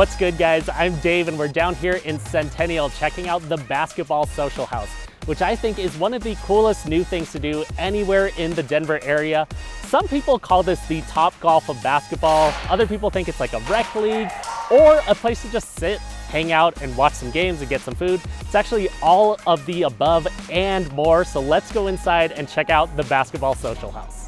What's good, guys? I'm Dave and we're down here in Centennial checking out the Basketball Social House, which I think is one of the coolest new things to do anywhere in the Denver area. Some people call this the Topgolf of basketball. Other people think it's like a rec league or a place to just sit, hang out and watch some games and get some food. It's actually all of the above and more. So let's go inside and check out the Basketball Social House.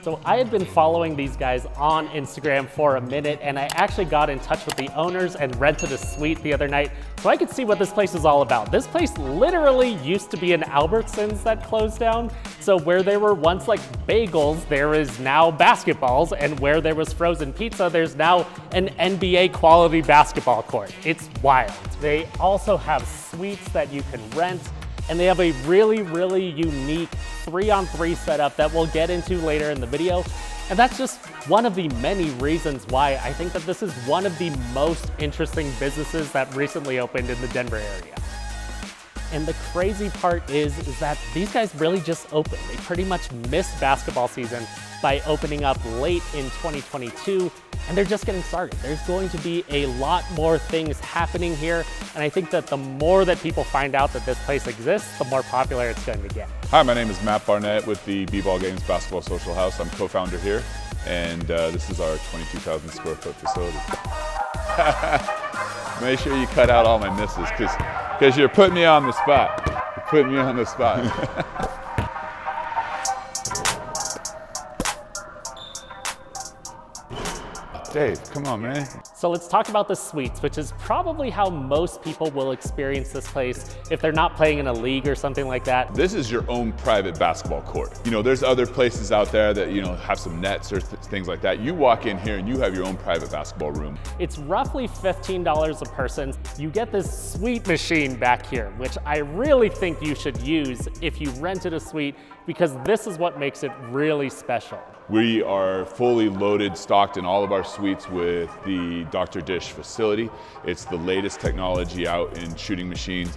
So I had been following these guys on Instagram for a minute, and I actually got in touch with the owners and rented a suite the other night so I could see what this place is all about. This place literally used to be an Albertsons that closed down. So where there were once like bagels, there is now basketballs, and where there was frozen pizza, there's now an NBA quality basketball court. It's wild. They also have suites that you can rent, and they have a really unique 3-on-3 setup that we'll get into later in the video. And that's just one of the many reasons why I think that this is one of the most interesting businesses that recently opened in the Denver area. And the crazy part is that these guys really just opened. They pretty much missed basketball season by opening up late in 2022, and they're just getting started. There's going to be a lot more things happening here, and I think that the more that people find out that this place exists, the more popular it's going to get. Hi, my name is Matt Barnett with the B-Ball Games Basketball Social House. I'm co-founder here, and this is our 22,000 square foot facility. Make sure you cut out all my misses, because you're putting me on the spot. You're putting me on the spot. Dave, come on, man. So let's talk about the suites, which is probably how most people will experience this place if they're not playing in a league or something like that. This is your own private basketball court. You know, there's other places out there that, you know, have some nets or things like that. You walk in here and you have your own private basketball room. It's roughly $15 a person. You get this suite machine back here, which I really think you should use if you rented a suite, because this is what makes it really special. We are fully loaded, stocked in all of our suites with the Dr. Dish facility. It's the latest technology out in shooting machines.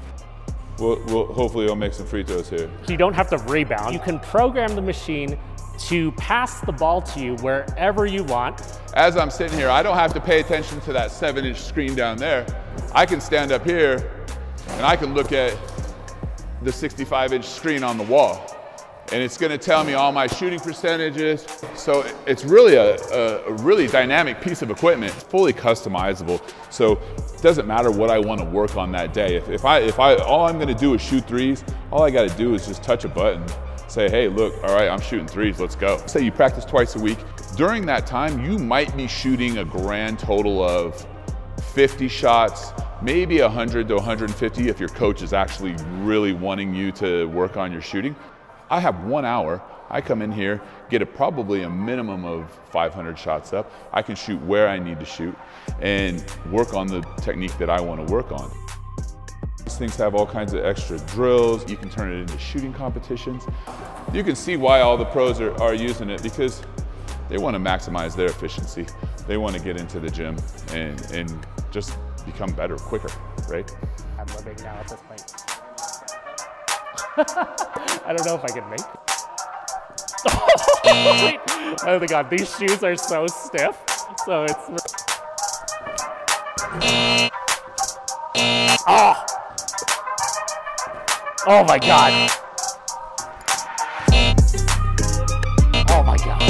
Hopefully we'll make some free throws here. You don't have to rebound. You can program the machine to pass the ball to you wherever you want. As I'm sitting here, I don't have to pay attention to that 7-inch screen down there. I can stand up here and I can look at the 65-inch screen on the wall, and it's going to tell me all my shooting percentages. So it's really a really dynamic piece of equipment, fully customizable. So it doesn't matter what I want to work on that day. If all I'm going to do is shoot threes, all I got to do is just touch a button, say, hey, look, all right, I'm shooting threes, let's go. Say you practice twice a week. During that time, you might be shooting a grand total of 50 shots, maybe 100 to 150 if your coach is actually really wanting you to work on your shooting. I have 1 hour. I come in here, get probably a minimum of 500 shots up. I can shoot where I need to shoot and work on the technique that I want to work on. These things have all kinds of extra drills. You can turn it into shooting competitions. You can see why all the pros are using it, because they want to maximize their efficiency. They want to get into the gym and just become better, quicker, right? I'm living now at this point. I don't know if I can make it. Oh my God, these shoes are so stiff. So it's... Oh! Oh my God. Oh my God.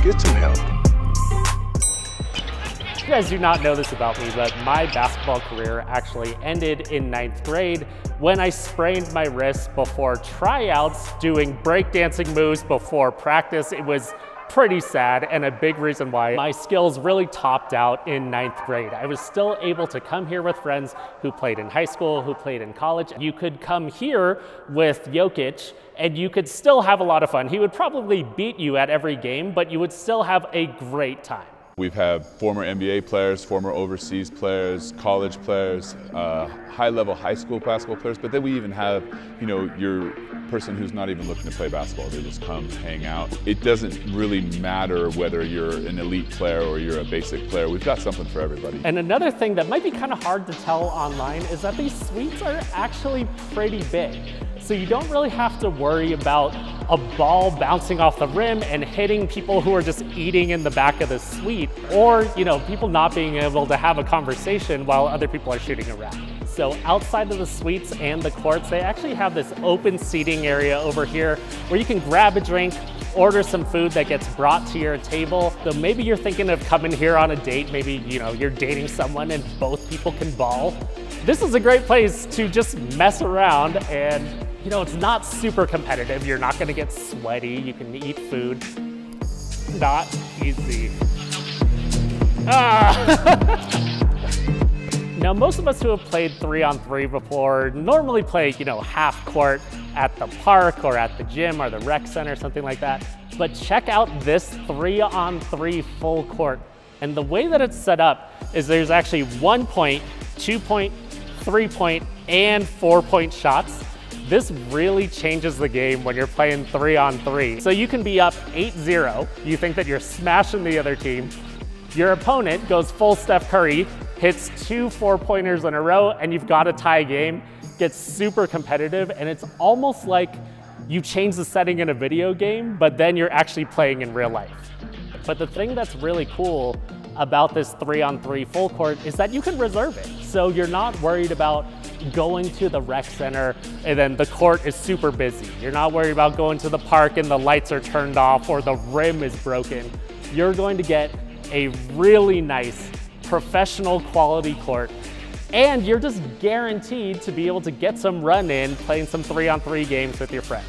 Get some help. You guys do not know this about me, but my basketball career actually ended in 9th grade when I sprained my wrist before tryouts, doing breakdancing moves before practice. It was pretty sad, and a big reason why my skills really topped out in 9th grade. I was still able to come here with friends who played in high school, who played in college. You could come here with Jokic and you could still have a lot of fun. He would probably beat you at every game, but you would still have a great time. We've had former NBA players, former overseas players, college players, high-level high school basketball players, but then we even have, you know, your person who's not even looking to play basketball. They just come, hang out. It doesn't really matter whether you're an elite player or you're a basic player. We've got something for everybody. And another thing that might be kind of hard to tell online is that these suites are actually pretty big. So you don't really have to worry about a ball bouncing off the rim and hitting people who are just eating in the back of the suite, or, you know, people not being able to have a conversation while other people are shooting around. So outside of the suites and the courts, they actually have this open seating area over here where you can grab a drink, order some food that gets brought to your table. So maybe you're thinking of coming here on a date, maybe, you know, you're dating someone and both people can ball. This is a great place to just mess around, and you know, it's not super competitive. You're not gonna get sweaty. You can eat food. Not easy. Now, most of us who have played 3-on-3 before normally play, you know, half court at the park or at the gym or the rec center, something like that. But check out this 3-on-3 full court. And the way that it's set up is there's actually 1 point, 2 point, 3 point, and 4 point shots. This really changes the game when you're playing 3-on-3. So you can be up 8-0. You think that you're smashing the other team. Your opponent goes full Steph Curry, hits 2 4-pointers in a row, and you've got a tie game. Gets super competitive, and it's almost like you change the setting in a video game, but then you're actually playing in real life. But the thing that's really cool about this 3-on-3 full court is that you can reserve it. So you're not worried about going to the rec center and then the court is super busy. You're not worried about going to the park and the lights are turned off or the rim is broken. You're going to get a really nice professional quality court, and you're just guaranteed to be able to get some run in playing some 3-on-3 games with your friends.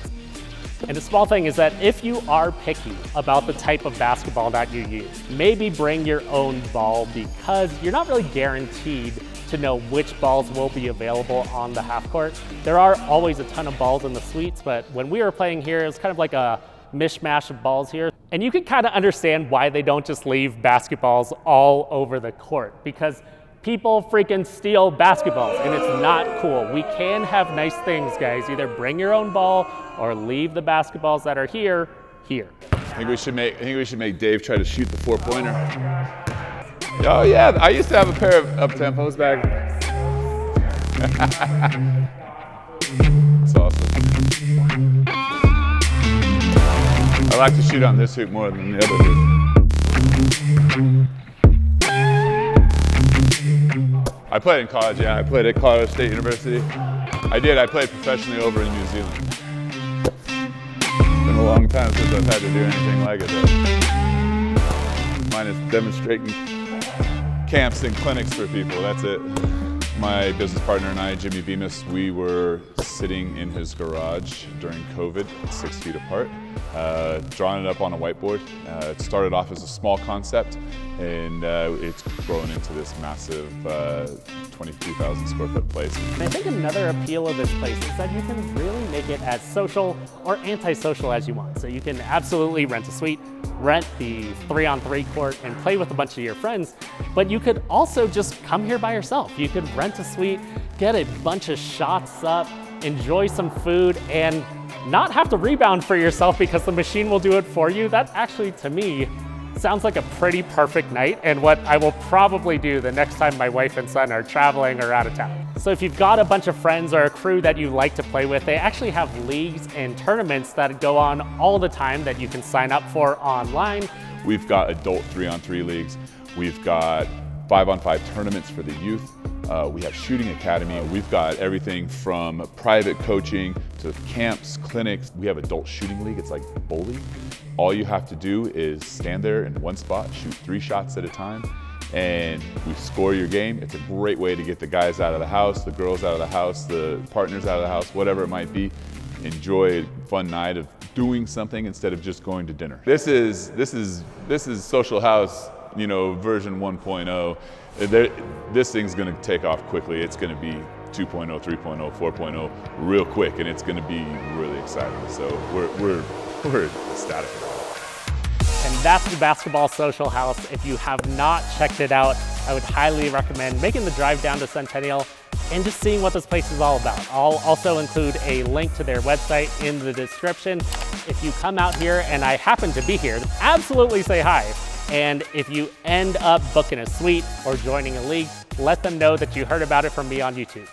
And a small thing is that if you are picky about the type of basketball that you use, maybe bring your own ball, because you're not really guaranteed to know which balls will be available on the half court. There are always a ton of balls in the suites, but when we were playing here, it was kind of like a mishmash of balls here. And you can kind of understand why they don't just leave basketballs all over the court, because people freaking steal basketballs and it's not cool. We can have nice things, guys. Either bring your own ball or leave the basketballs that are here. I think we should make Dave try to shoot the 4-pointer. Oh yeah, I used to have a pair of up-tempos back. That's awesome. I like to shoot on this hoop more than the other hoop. I played in college, yeah. I played at Colorado State University. I played professionally over in New Zealand. It's been a long time since I've had to do anything like it though. Mine is demonstrating camps and clinics for people, that's it. My business partner and I, Jimmy Bemis, we were sitting in his garage during COVID, 6 feet apart, drawing it up on a whiteboard. It started off as a small concept, and it's grown into this massive 22,000 square foot place. And I think another appeal of this place is that you can really make it as social or antisocial as you want. So you can absolutely rent a suite, rent the 3-on-3 court, and play with a bunch of your friends, but you could also just come here by yourself. You could rent a suite, get a bunch of shots up, enjoy some food, and not have to rebound for yourself because the machine will do it for you. That actually, to me, sounds like a pretty perfect night, and what I will probably do the next time my wife and son are traveling or out of town. So if you've got a bunch of friends or a crew that you like to play with, they actually have leagues and tournaments that go on all the time that you can sign up for online. We've got adult 3-on-3 leagues. We've got 5-on-5 tournaments for the youth. We have shooting academy. We've got everything from private coaching to camps, clinics. We have adult shooting league. It's like bowling. All you have to do is stand there in one spot, shoot 3 shots at a time, and we score your game. It's a great way to get the guys out of the house, the girls out of the house, the partners out of the house, whatever it might be. Enjoy a fun night of doing something instead of just going to dinner. This is Social House, you know, version 1.0. This thing's gonna take off quickly. It's gonna be 2.0, 3.0, 4.0 real quick, and it's gonna be really exciting. So we're ecstatic about it. And that's the Basketball Social House. If you have not checked it out, I would highly recommend making the drive down to Centennial and just seeing what this place is all about. I'll also include a link to their website in the description. If you come out here and I happen to be here, absolutely say hi. And if you end up booking a suite or joining a league, let them know that you heard about it from me on YouTube.